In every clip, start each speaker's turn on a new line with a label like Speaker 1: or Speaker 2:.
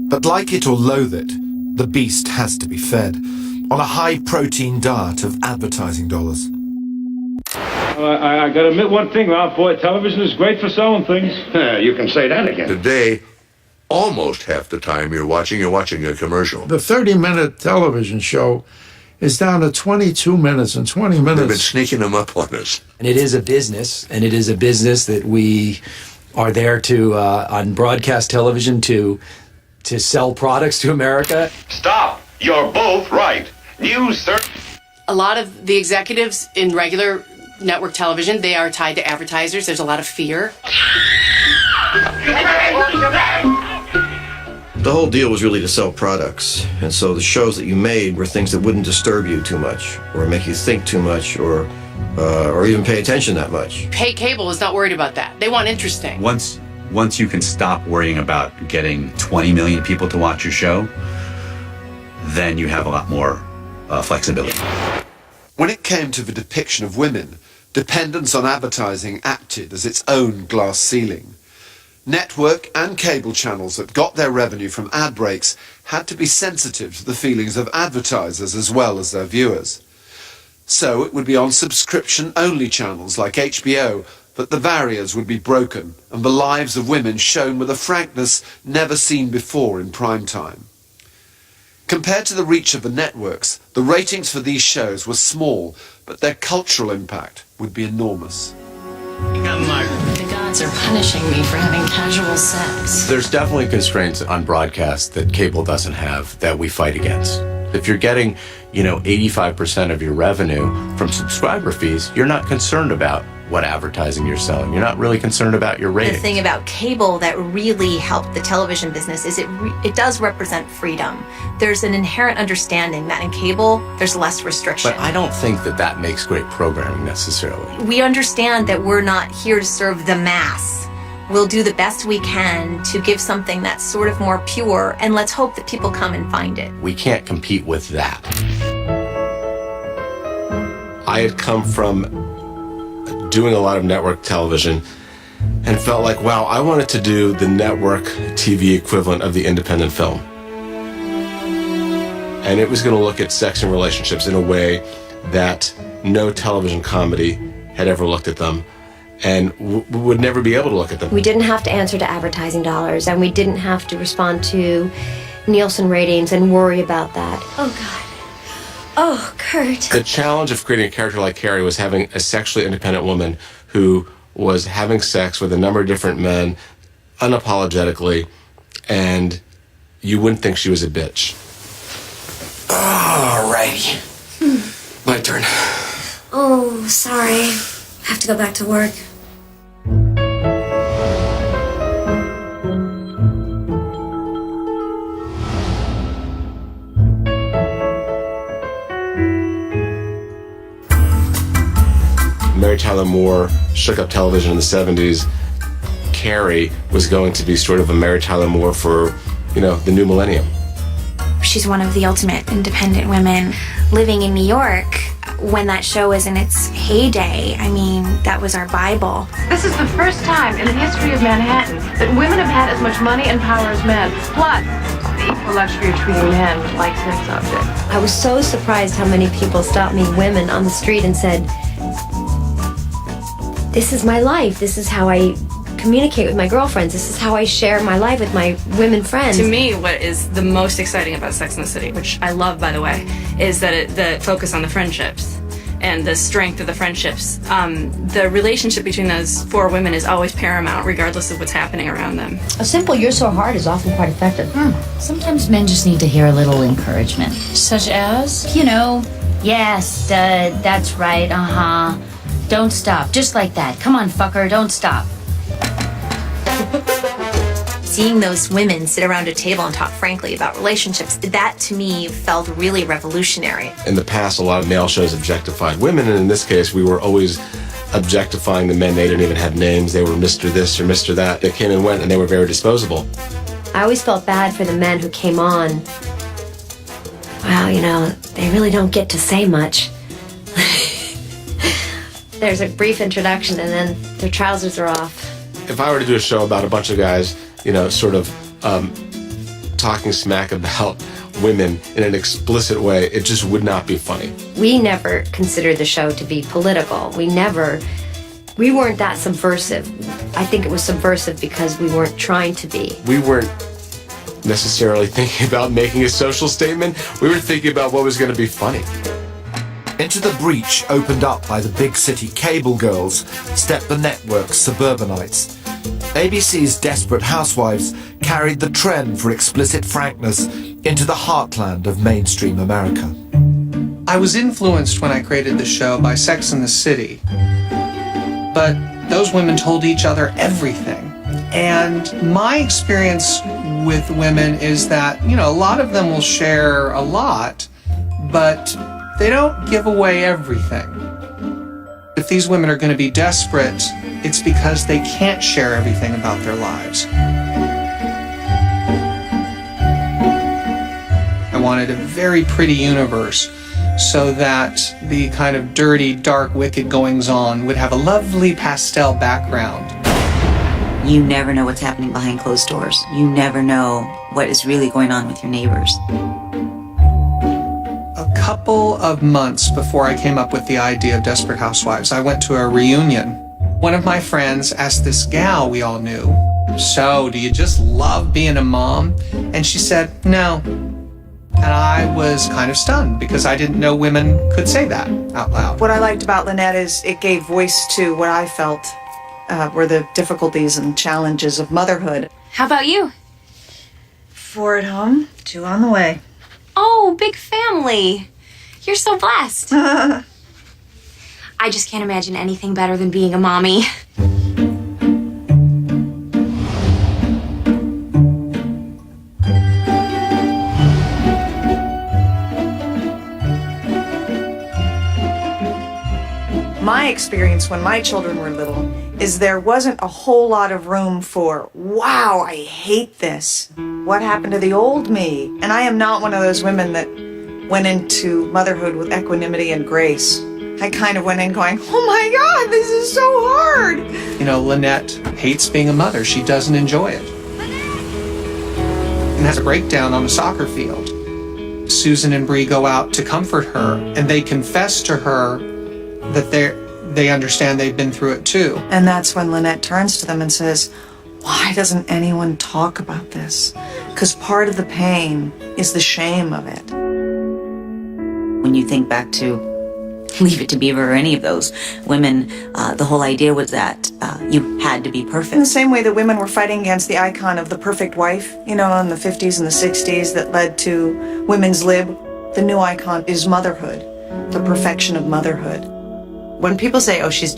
Speaker 1: But like it or loathe it, the beast has to be fed on a high-protein diet of advertising dollars.
Speaker 2: I gotta admit one thing, Ralph, boy, television is great for selling things.
Speaker 3: You can say that again.
Speaker 4: Today, almost half the time you're watching a commercial.
Speaker 5: The 30-minute television show is down to 22 minutes and 20 minutes.
Speaker 4: They've been sneaking them up on us.
Speaker 6: And it is a business, and it is a business that we are there to, on broadcast television, to sell products to America.
Speaker 3: Stop! You're both right. News 30.
Speaker 7: A lot of the executives in regular network television, they are tied to advertisers. There's a lot of fear.
Speaker 8: The whole deal was really to sell products, and so the shows that you made were things that wouldn't disturb you too much, or make you think too much, or even pay attention that much.
Speaker 7: Pay cable is not worried about that. They want interesting.
Speaker 9: Once you can stop worrying about getting 20 million people to watch your show, then you have a lot more flexibility.
Speaker 1: When it came to the depiction of women, dependence on advertising acted as its own glass ceiling. Network and cable channels that got their revenue from ad breaks had to be sensitive to the feelings of advertisers as well as their viewers. So it would be on subscription-only channels like HBO that the barriers would be broken and the lives of women shown with a frankness never seen before in prime time. Compared to the reach of the networks, the ratings for these shows were small, but their cultural impact would be enormous.
Speaker 10: The gods are punishing me for having casual sex.
Speaker 11: There's definitely constraints on broadcast that cable doesn't have that we fight against. If you're getting, 85% of your revenue from subscriber fees, you're not concerned about what advertising you're selling. You're not really concerned about your ratings.
Speaker 12: The thing about cable that really helped the television business is it does represent freedom. There's an inherent understanding that in cable, there's less restriction.
Speaker 11: But I don't think that makes great programming necessarily.
Speaker 12: We understand that we're not here to serve the mass. We'll do the best we can to give something that's sort of more pure, and let's hope that people come and find it.
Speaker 11: We can't compete with that.
Speaker 13: I had come from doing a lot of network television and felt like, wow, I wanted to do the network TV equivalent of the independent film. And it was going to look at sex and relationships in a way that no television comedy had ever looked at them and would never be able to look at them.
Speaker 14: We didn't have to answer to advertising dollars, and we didn't have to respond to Nielsen ratings and worry about that. Oh, God. Oh, Kurt.
Speaker 13: The challenge of creating a character like Carrie was having a sexually independent woman who was having sex with a number of different men unapologetically, and you wouldn't think she was a bitch.
Speaker 6: Alrighty. My turn.
Speaker 14: Oh, sorry. I have to go back to work.
Speaker 13: Mary Tyler Moore shook up television in the 70s. Carrie was going to be sort of a Mary Tyler Moore for, the new millennium.
Speaker 15: She's one of the ultimate independent women living in New York. When that show was in its heyday, that was our Bible.
Speaker 16: This is the first time in the history of Manhattan that women have had as much money and power as men, plus the equal luxury of treating men like sex objects.
Speaker 14: I was so surprised how many people stopped me, women, on the street and said, "This is my life. This is how I communicate with my girlfriends. This is how I share my life with my women friends."
Speaker 17: To me, what is the most exciting about Sex and the City, which I love, by the way, is that the focus on the friendships and the strength of the friendships. The relationship between those four women is always paramount, regardless of what's happening around them.
Speaker 18: A simple "you're so hard" is often quite effective.
Speaker 10: Sometimes men just need to hear a little encouragement. Such as? Yes, that's right, Don't stop, just like that. Come on, fucker, don't stop.
Speaker 12: Seeing those women sit around a table and talk frankly about relationships, that to me felt really revolutionary.
Speaker 13: In the past, a lot of male shows objectified women, and in this case, we were always objectifying the men. They didn't even have names. They were Mr. This or Mr. That. They came and went, and they were very disposable.
Speaker 14: I always felt bad for the men who came on. Well, they really don't get to say much. There's a brief introduction, and then their trousers are off.
Speaker 13: If I were to do a show about a bunch of guys, talking talking smack about women in an explicit way, it just would not be funny.
Speaker 14: We never considered the show to be political. We weren't that subversive. I think it was subversive because we weren't trying to be.
Speaker 13: We weren't necessarily thinking about making a social statement. We were thinking about what was going to be funny.
Speaker 19: Into the breach opened up by the big city cable girls stepped the network's suburbanites. ABC's Desperate Housewives carried the trend for explicit frankness into the heartland of mainstream America.
Speaker 20: I was influenced when I created the show by Sex and the City, but those women told each other everything. And my experience with women is that, a lot of them will share a lot, but they don't give away everything. If these women are going to be desperate, it's because they can't share everything about their lives. I wanted a very pretty universe so that the kind of dirty, dark, wicked goings-on would have a lovely pastel background.
Speaker 21: You never know what's happening behind closed doors. You never know what is really going on with your neighbors.
Speaker 20: A couple of months before I came up with the idea of Desperate Housewives, I went to a reunion. One of my friends asked this gal we all knew, "So, do you just love being a mom?" And she said, "No." And I was kind of stunned because I didn't know women could say that out loud.
Speaker 22: What I liked about Lynette is it gave voice to what I felt were the difficulties and challenges of motherhood.
Speaker 15: How about you?
Speaker 22: 4 at home, 2 on the way.
Speaker 15: Oh, big family. You're so blessed. I just can't imagine anything better than being a mommy.
Speaker 22: My experience when my children were little is there wasn't a whole lot of room for, wow, I hate this. What happened to the old me? And I am not one of those women that went into motherhood with equanimity and grace. I kind of went in going, oh my God, this is so hard.
Speaker 20: Lynette hates being a mother. She doesn't enjoy it. And has a breakdown on the soccer field. Susan and Bree go out to comfort her, and they confess to her that they understand they've been through it too.
Speaker 22: And that's when Lynette turns to them and says, why doesn't anyone talk about this? Because part of the pain is the shame of it.
Speaker 21: When you think back to Leave It to Beaver or any of those women, the whole idea was that you had to be perfect.
Speaker 22: In the same way that women were fighting against the icon of the perfect wife, in the 50s and the 60s that led to women's lib, the new icon is motherhood, the perfection of motherhood.
Speaker 23: When people say, oh, she's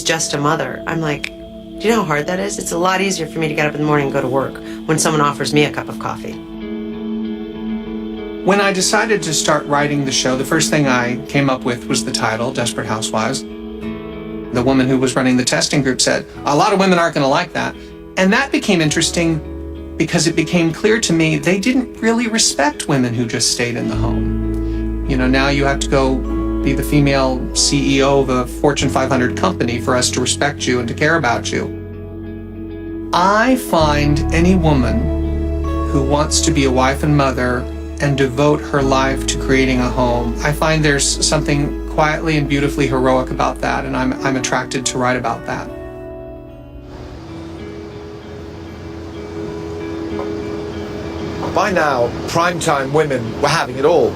Speaker 23: just a mother, I'm like, do you know how hard that is? It's a lot easier for me to get up in the morning and go to work when someone offers me a cup of coffee.
Speaker 20: When I decided to start writing the show, the first thing I came up with was the title, Desperate Housewives. The woman who was running the testing group said, a lot of women aren't going to like that. And that became interesting because it became clear to me they didn't really respect women who just stayed in the home. Now you have to go be the female CEO of a Fortune 500 company for us to respect you and to care about you. I find any woman who wants to be a wife and mother and devote her life to creating a home, I find there's something quietly and beautifully heroic about that, and I'm attracted to write about that.
Speaker 19: By now, primetime women were having it all.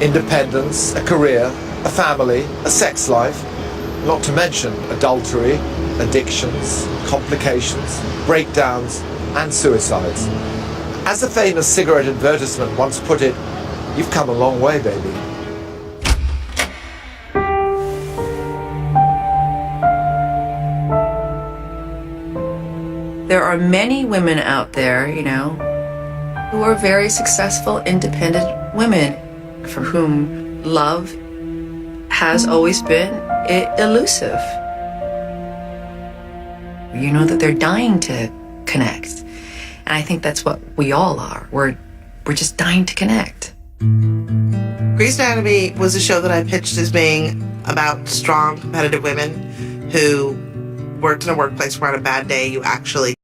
Speaker 19: Independence, a career, a family, a sex life, not to mention adultery, addictions, complications, breakdowns, and suicides. As the famous cigarette advertisement once put it, you've come a long way, baby.
Speaker 23: There are many women out there, who are very successful, independent women for whom love has always been elusive. You know that they're dying to connect. And I think that's what we all are. We're just dying to connect.
Speaker 24: Grey's Anatomy was a show that I pitched as being about strong, competitive women who worked in a workplace where on a bad day you actually